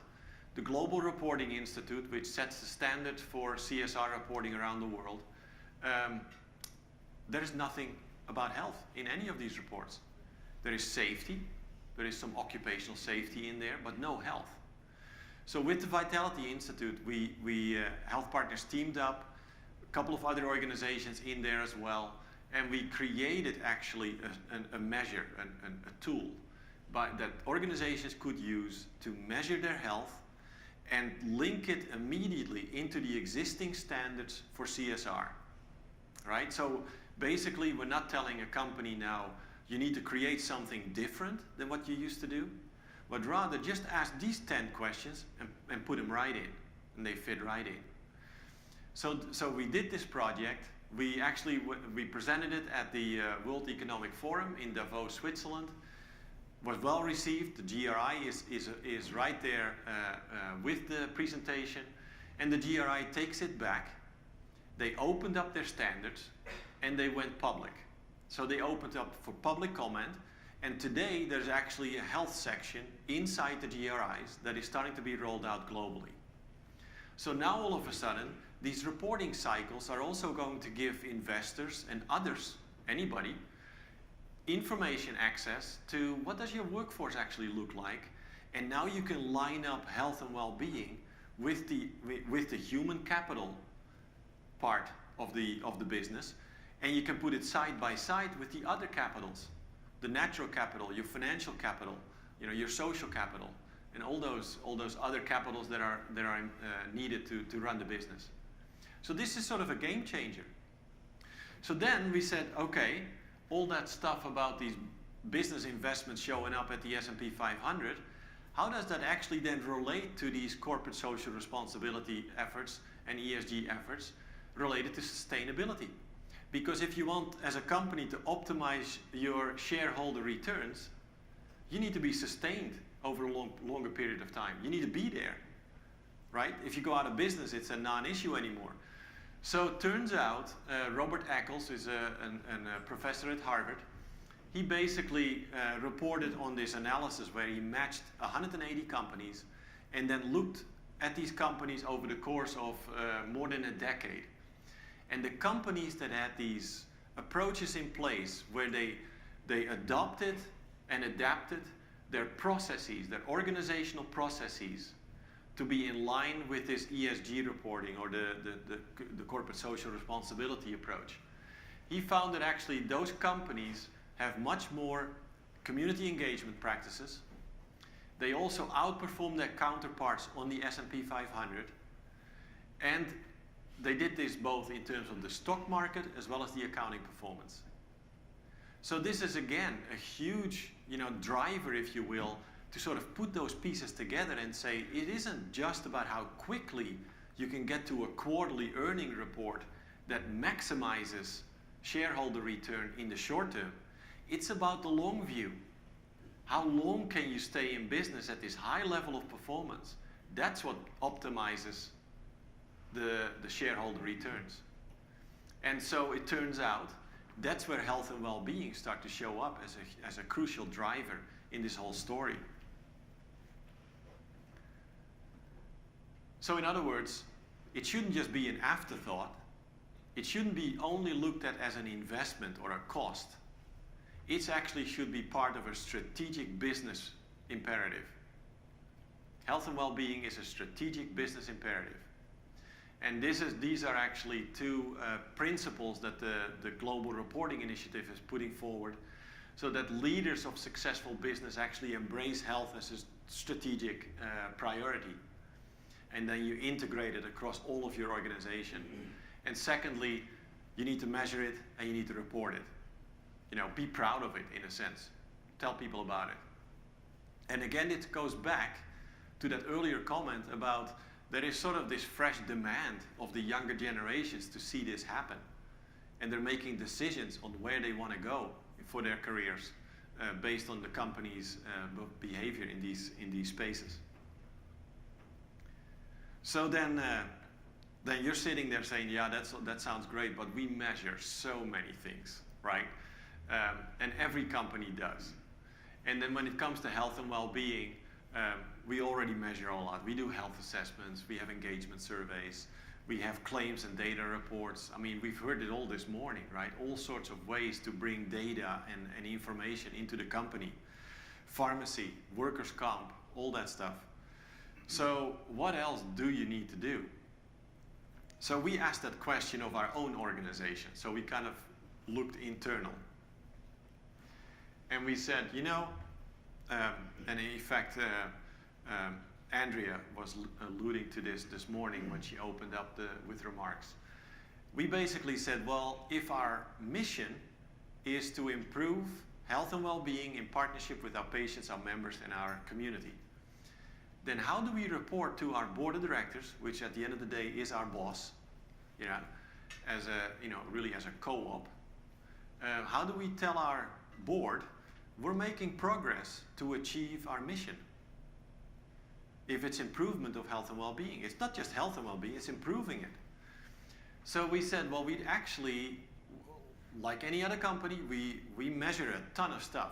the Global Reporting Institute, which sets the standard for CSR reporting around the world, there's nothing about health in any of these reports. There is safety, there is some occupational safety in there, but no health. So with the Vitality Institute, we HealthPartners teamed up, a couple of other organizations in there as well, and we created actually a measure, a tool that organizations could use to measure their health and link it immediately into the existing standards for CSR, right? So basically, we're not telling a company now, you need to create something different than what you used to do, but rather just ask these 10 questions and put them right in, and they fit right in. So we did this project. We presented it at the World Economic Forum in Davos, Switzerland. Was well received. The GRI is right there with the presentation, And the GRI takes it back. They opened up their standards and they went public. So they opened up for public comment, and today there's actually a health section inside the GRIs that is starting to be rolled out globally. So now all of a sudden, these reporting cycles are also going to give investors and others, anybody, information access to what does your workforce actually look like, and now you can line up health and well-being with the human capital part of the business, and you can put it side by side with the other capitals, the natural capital, your financial capital, your social capital, and all those other capitals that are needed to run the business. So this is sort of a game changer. So then we said, okay, all that stuff about these business investments showing up at the S&P 500, how does that actually then relate to these corporate social responsibility efforts and ESG efforts related to sustainability? Because if you want, as a company, to optimize your shareholder returns, you need to be sustained over a longer period of time. You need to be there, right? If you go out of business, it's a non-issue anymore. So it turns out, Robert Eccles is a professor at Harvard. He basically reported on this analysis where he matched 180 companies and then looked at these companies over the course of more than a decade. And the companies that had these approaches in place where they adopted and adapted their processes, their organizational processes, to be in line with this ESG reporting or the corporate social responsibility approach, he found that actually those companies have much more community engagement practices. They also outperform their counterparts on the S&P 500, and they did this both in terms of the stock market as well as the accounting performance. So this is again a huge, driver, if you will, to sort of put those pieces together and say it isn't just about how quickly you can get to a quarterly earning report that maximizes shareholder return in the short term. It's about the long view. How long can you stay in business at this high level of performance? That's what optimizes the shareholder returns. And so it turns out that's where health and well-being start to show up as a crucial driver in this whole story. So in other words, it shouldn't just be an afterthought. It shouldn't be only looked at as an investment or a cost. It actually should be part of a strategic business imperative. Health and well-being is a strategic business imperative. And these are actually two principles that the Global Reporting Initiative is putting forward, so that leaders of successful business actually embrace health as a strategic priority. And then you integrate it across all of your organization. And secondly, you need to measure it and you need to report it. Be proud of it in a sense. Tell people about it. And again, it goes back to that earlier comment about there is sort of this fresh demand of the younger generations to see this happen. And they're making decisions on where they want to go for their careers based on the company's behavior in these spaces. So then you're sitting there saying, yeah, that sounds great, but we measure so many things, right? And every company does. And then when it comes to health and well-being, we already measure a lot. We do health assessments, we have engagement surveys, we have claims and data reports. I mean, we've heard it all this morning, right? All sorts of ways to bring data and information into the company. Pharmacy, workers' comp, all that stuff. So what else do you need to do? So we asked that question of our own organization. So we kind of looked internal. And we said, and in fact, Andrea was alluding to this morning when she opened up with remarks. We basically said, well, if our mission is to improve health and well-being in partnership with our patients, our members, and our community, then how do we report to our board of directors, which at the end of the day is our boss, really as a co-op? How do we tell our board we're making progress to achieve our mission? if it's improvement of health and well-being. It's not just health and well-being, it's improving it. So we said, well, we'd actually, like any other company, we measure a ton of stuff.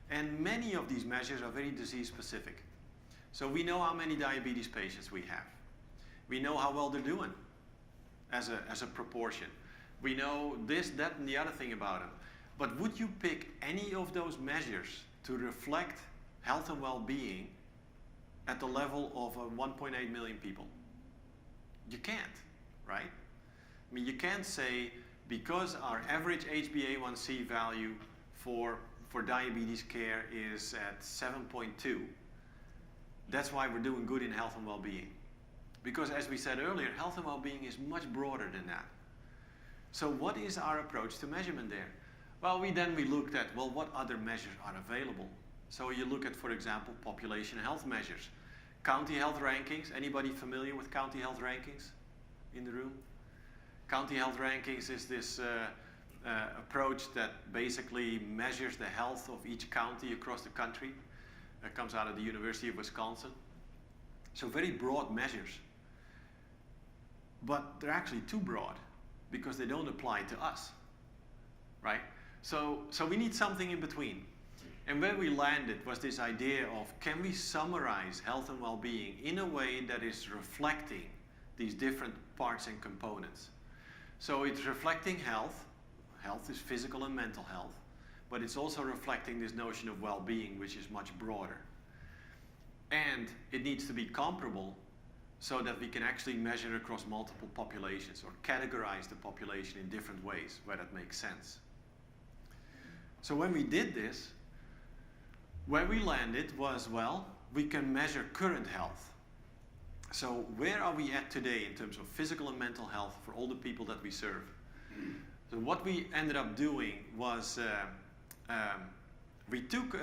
And many of these measures are very disease specific. So we know how many diabetes patients we have. We know how well they're doing as a proportion. We know this, that, and the other thing about them. But would you pick any of those measures to reflect health and well-being at the level of 1.8 million people? You can't, right? I mean, you can't say because our average HbA1c value for diabetes care is at 7.2, that's why we're doing good in health and well-being. Because as we said earlier, health and well-being is much broader than that. So what is our approach to measurement there? Well, we looked at, well, what other measures are available? So you look at, for example, population health measures. County health rankings. Anybody familiar with county health rankings in the room? County health rankings is this approach that basically measures the health of each county across the country. It comes out of the University of Wisconsin. So very broad measures. But they're actually too broad because they don't apply to us, right? So we need something in between. And where we landed was this idea of, can we summarize health and well-being in a way that is reflecting these different parts and components? So it's reflecting health. Health is physical and mental health. But it's also reflecting this notion of well-being, which is much broader. And it needs to be comparable so that we can actually measure across multiple populations or categorize the population in different ways where that makes sense. So when we did this, where we landed was, well, we can measure current health. So where are we at today in terms of physical and mental health for all the people that we serve? So what we ended up doing was we took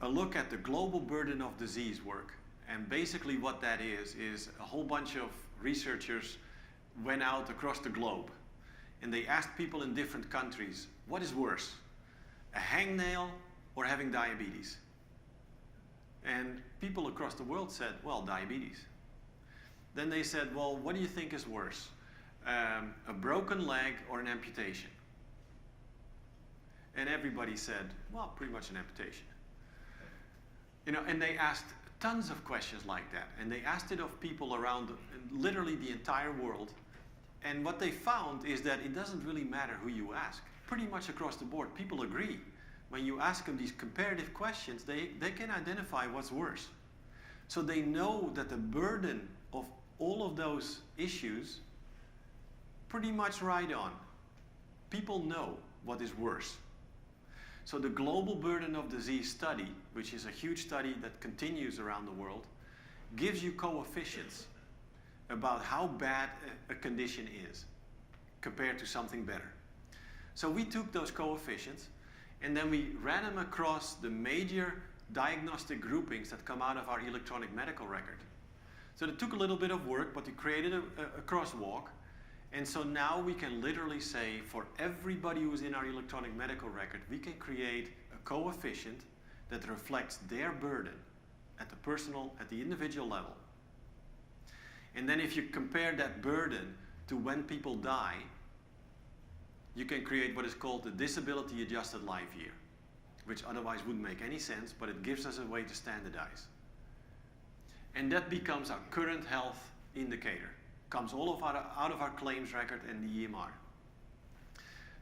a look at the global burden of disease work. And basically what that is a whole bunch of researchers went out across the globe. And they asked people in different countries, what is worse, a hangnail or having diabetes? And people across the world said, well, diabetes. Then they said, well, what do you think is worse, a broken leg or an amputation? And everybody said, well, pretty much an amputation. You know, and they asked tons of questions like that. And they asked it of people around literally the entire world. And what they found is that it doesn't really matter who you ask. Pretty much across the board, people agree. When you ask them these comparative questions, they can identify what's worse. So they know that the burden of all of those issues, pretty much right on. People know what is worse. So the global burden of disease study, which is a huge study that continues around the world, gives you coefficients about how bad a condition is compared to something better. So we took those coefficients and then we ran them across the major diagnostic groupings that come out of our electronic medical record. So it took a little bit of work, but we created a crosswalk. And so now we can literally say for everybody who's in our electronic medical record, we can create a coefficient that reflects their burden at the individual level. And then if you compare that burden to when people die, you can create what is called the disability adjusted life year, which otherwise wouldn't make any sense, but it gives us a way to standardize. And that becomes our current health indicator. Comes all of out of our claims record and the EMR.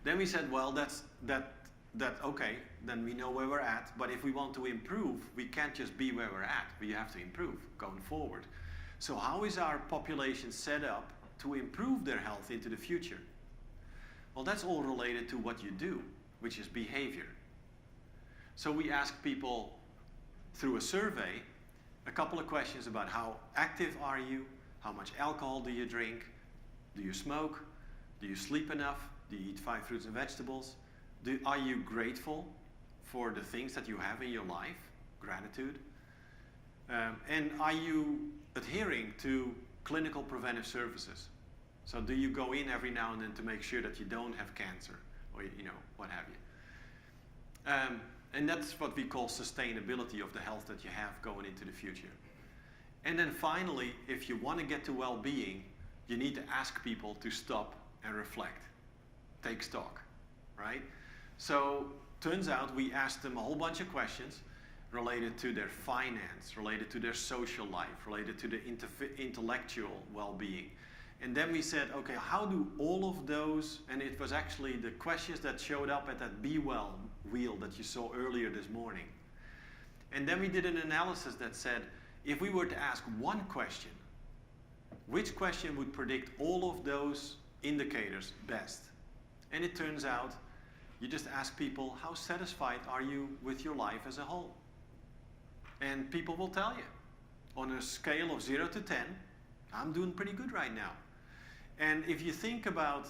Then we said, well, that's okay, then we know where we're at, but if we want to improve, we can't just be where we're at, we have to improve going forward. So how is our population set up to improve their health into the future? Well, that's all related to what you do, which is behavior. So we ask people through a survey a couple of questions about how active are you, how much alcohol do you drink, do you smoke, do you sleep enough, do you eat 5 fruits and vegetables, are you grateful for the things that you have in your life, gratitude, and are you adhering to clinical preventive services? So do you go in every now and then to make sure that you don't have cancer or what have you? And that's what we call sustainability of the health that you have going into the future. And then finally, if you want to get to well-being, you need to ask people to stop and reflect, take stock, right? So turns out we asked them a whole bunch of questions related to their finance, related to their social life, related to their intellectual well-being. And then we said, okay, how do all of those, and it was actually the questions that showed up at that Be Well wheel that you saw earlier this morning. And then we did an analysis that said, if we were to ask one question, which question would predict all of those indicators best? And it turns out, you just ask people, how satisfied are you with your life as a whole? And people will tell you, on a scale of 0 to 10, I'm doing pretty good right now. And if you think about,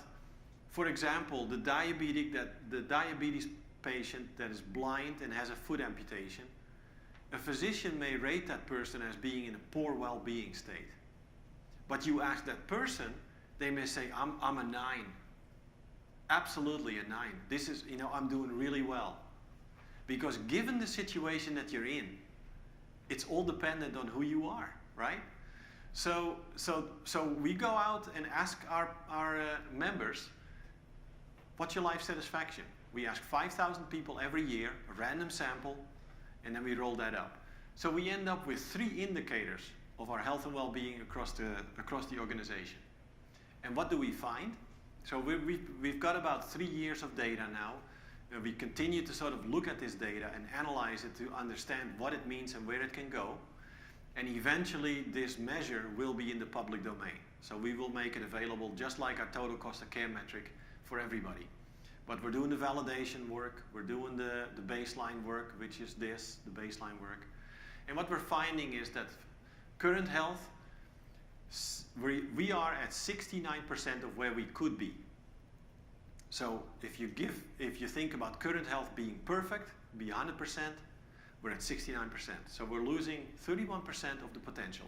for example, the diabetes patient that is blind and has a foot amputation, a physician may rate that person as being in a poor well-being state. But you ask that person, they may say, I'm a 9. Absolutely a 9. This is, I'm doing really well. Because given the situation that you're in, it's all dependent on who you are, right? So we go out and ask our members, what's your life satisfaction? We ask 5,000 people every year, a random sample, and then we roll that up. So we end up with 3 indicators of our health and well-being across the organization. And what do we find? So we've got about 3 years of data now. We continue to sort of look at this data and analyze it to understand what it means and where it can go. And eventually this measure will be in the public domain. So we will make it available just like our total cost of care metric for everybody. But we're doing the validation work, we're doing the baseline work, which is the baseline work. And what we're finding is that current health, we are at 69% of where we could be. So if you think about current health being perfect, be 100%, we're at 69%. So we're losing 31% of the potential.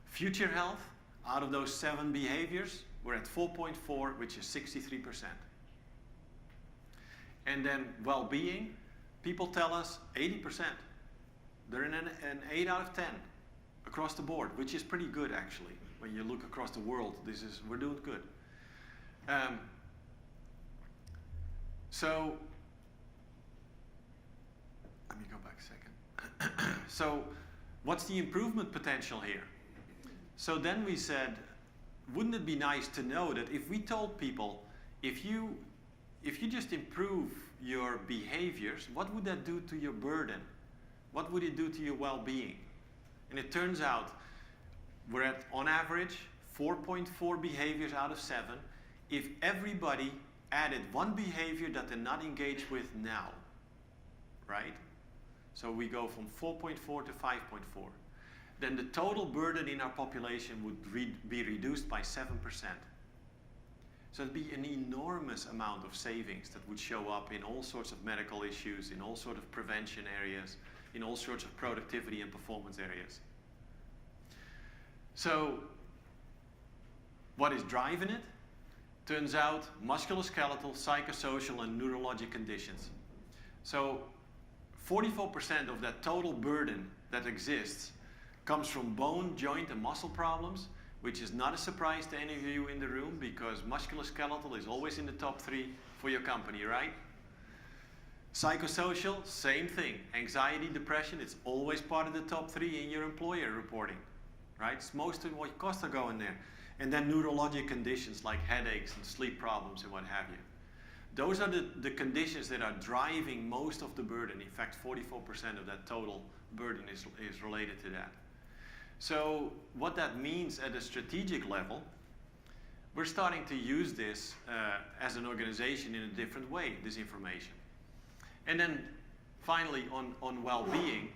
Future health, out of those 7 behaviors, we're at 4.4, which is 63%. And then well-being, people tell us 80%. They're in an 8 out of 10 across the board, which is pretty good actually. When you look across the world, we're doing good. So let me go back a second. So what's the improvement potential here? So then we said, wouldn't it be nice to know that if we told people, if you just improve your behaviors, what would that do to your burden? What would it do to your well-being? And it turns out we're at, on average, 4.4 behaviors out of 7 if everybody added 1 behavior that they're not engaged with now, right? So we go from 4.4 to 5.4. Then the total burden in our population would be reduced by 7%. So it'd be an enormous amount of savings that would show up in all sorts of medical issues, in all sorts of prevention areas, in all sorts of productivity and performance areas. So what is driving it? Turns out musculoskeletal, psychosocial, and neurologic conditions. So 44% of that total burden that exists comes from bone, joint, and muscle problems, which is not a surprise to any of you in the room because musculoskeletal is always in the top 3 for your company, right? Psychosocial, same thing. Anxiety, depression, it's always part of the top 3 in your employer reporting, right? It's most of what costs are going there. And then neurologic conditions like headaches and sleep problems and what have you. Those are the conditions that are driving most of the burden. In fact, 44% of that total burden is related to that. So what that means at a strategic level, we're starting to use this as an organization in a different way, this information. And then finally on well-being,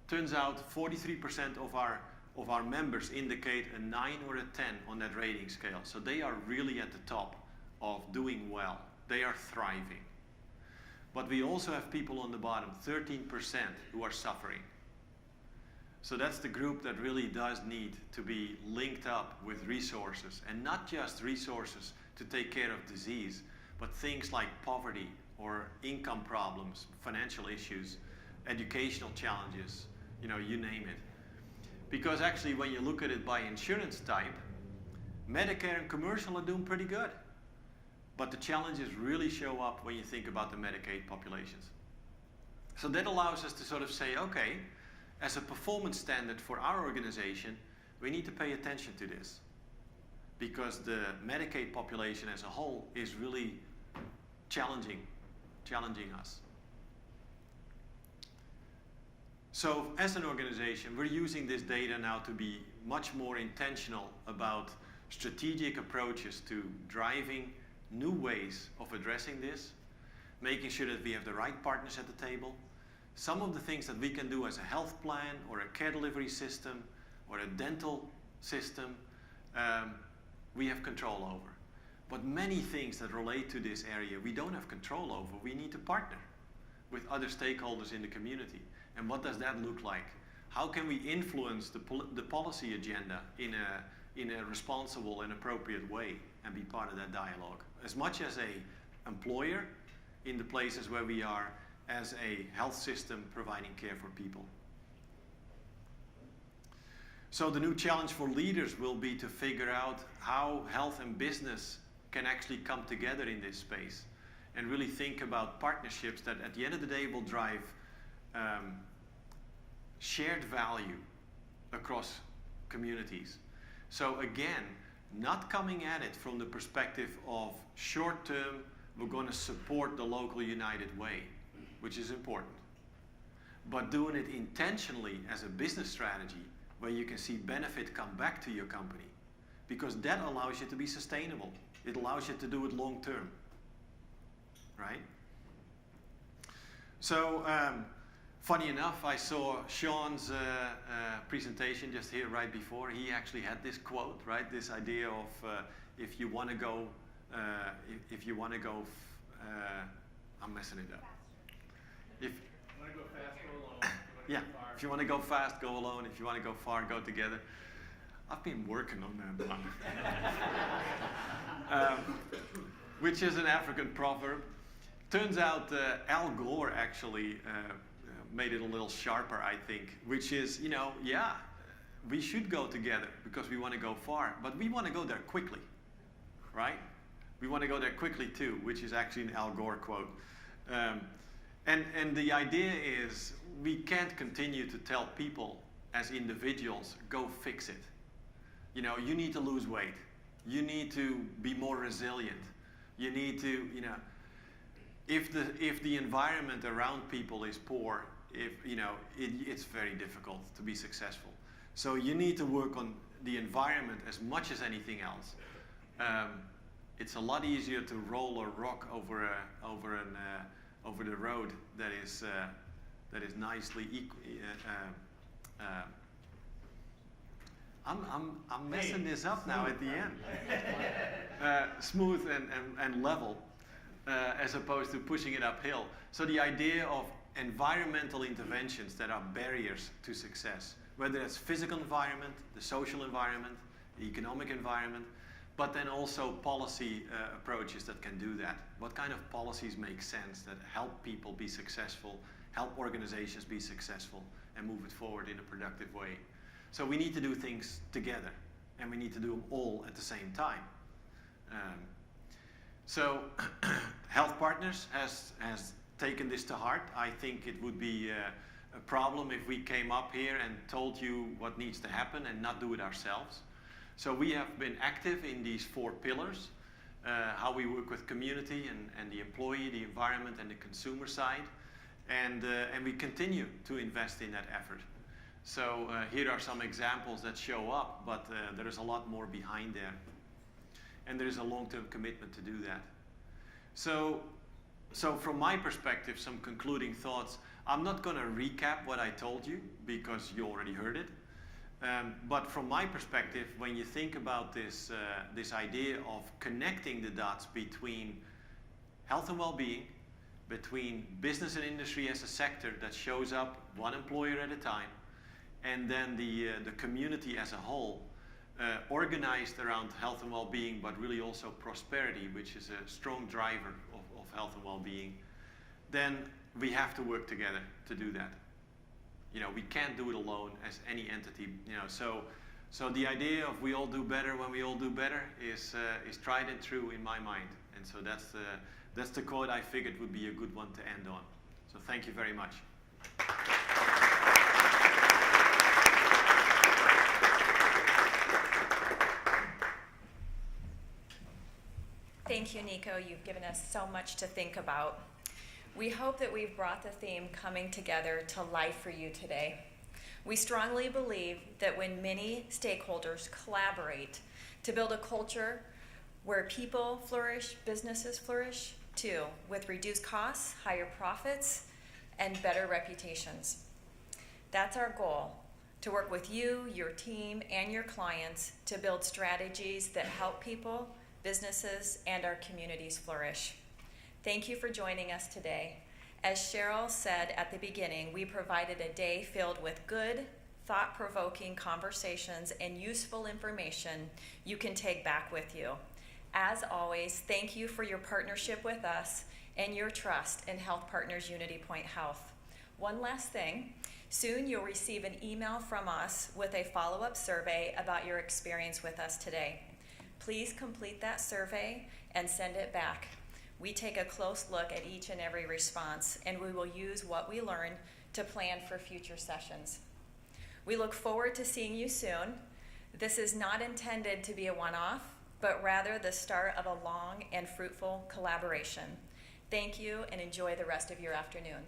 turns out 43% of our members indicate a 9 or a 10 on that rating scale. So they are really at the top of doing well. They are thriving. But we also have people on the bottom, 13%, who are suffering. So that's the group that really does need to be linked up with resources, and not just resources to take care of disease, but things like poverty or income problems, financial issues, educational challenges, you know, you name it. Because actually when you look at it by insurance type, Medicare and commercial are doing pretty good. But the challenges really show up when you think about the Medicaid populations. So that allows us to sort of say, okay, as a performance standard for our organization, we need to pay attention to this. Because the Medicaid population as a whole is really challenging us. So as an organization, we're using this data now to be much more intentional about strategic approaches to driving new ways of addressing this, making sure that we have the right partners at the table. Some of the things that we can do as a health plan or a care delivery system or a dental system, we have control over. But many things that relate to this area we don't have control over. We need to partner with other stakeholders in the community. And what does that look like? How can we influence the policy agenda in a responsible and appropriate way and be part of that dialogue? As much as an employer in the places where we are, as a health system providing care for people. So the new challenge for leaders will be to figure out how health and business can actually come together in this space and really think about partnerships that at the end of the day will drive shared value across communities. So again, not coming at it from the perspective of short term, we're going to support the local United Way, which is important. But doing it intentionally as a business strategy where you can see benefit come back to your company, because that allows you to be sustainable. It allows you to do it long term, right? So, funny enough, I saw Sean's presentation just here right before. He actually had this quote, right? This idea of if you want to go, I'm messing it up. If You want to go fast, go alone. yeah, if you want to go fast, go alone. If you want to go far, go together. I've been working on that one. Which is an African proverb. Turns out Al Gore actually made it a little sharper, I think, which is, you know, yeah, we should go together because we want to go far, but we want to go there quickly, right? We want to go there quickly too, which is actually an Al Gore quote. And the idea is we can't continue to tell people as individuals, go fix it. You know, you need to lose weight. You need to be more resilient. You need to, you know, if the environment around people is poor, it's very difficult to be successful. So you need to work on the environment as much as anything else. It's a lot easier to roll a rock over the road that is nicely I'm messing this up now at the end. Smooth and level, as opposed to pushing it uphill. So the idea of environmental interventions that are barriers to success, whether it's physical environment, the social environment, the economic environment, but then also policy approaches that can do that. What kind of policies make sense that help people be successful, help organizations be successful, and move it forward in a productive way? So we need to do things together, and we need to do them all at the same time. So HealthPartners has taken this to heart. I think it would be a problem if we came up here and told you what needs to happen and not do it ourselves. So we have been active in these 4 pillars, how we work with community and the employee, the environment, and the consumer side. And we continue to invest in that effort. So here are some examples that show up, but there is a lot more behind there. And there is a long-term commitment to do that. So from my perspective, some concluding thoughts. I'm not going to recap what I told you because you already heard it. But from my perspective, when you think about this idea of connecting the dots between health and well-being, between business and industry as a sector that shows up one employer at a time, and then the community as a whole, organized around health and well-being, but really also prosperity, which is a strong driver of health and well-being. then we have to work together to do that. We can't do it alone as any entity. So the idea of we all do better when we all do better is tried and true in my mind. And so that's the quote I figured would be a good one to end on. So thank you very much. Thank you, Nico. You've given us so much to think about. We hope that we've brought the theme coming together to life for you today. We strongly believe that when many stakeholders collaborate to build a culture where people flourish, businesses flourish too, with reduced costs, higher profits, and better reputations. That's our goal, to work with you, your team, and your clients to build strategies that help people, businesses, and our communities flourish. Thank you for joining us today. As Cheryl said at the beginning, we provided a day filled with good, thought-provoking conversations and useful information you can take back with you. As always, thank you for your partnership with us and your trust in HealthPartners Unity Point Health. One last thing, soon you'll receive an email from us with a follow-up survey about your experience with us today. Please complete that survey and send it back. We take a close look at each and every response, and we will use what we learn to plan for future sessions. We look forward to seeing you soon. This is not intended to be a one-off, but rather the start of a long and fruitful collaboration. Thank you, and enjoy the rest of your afternoon.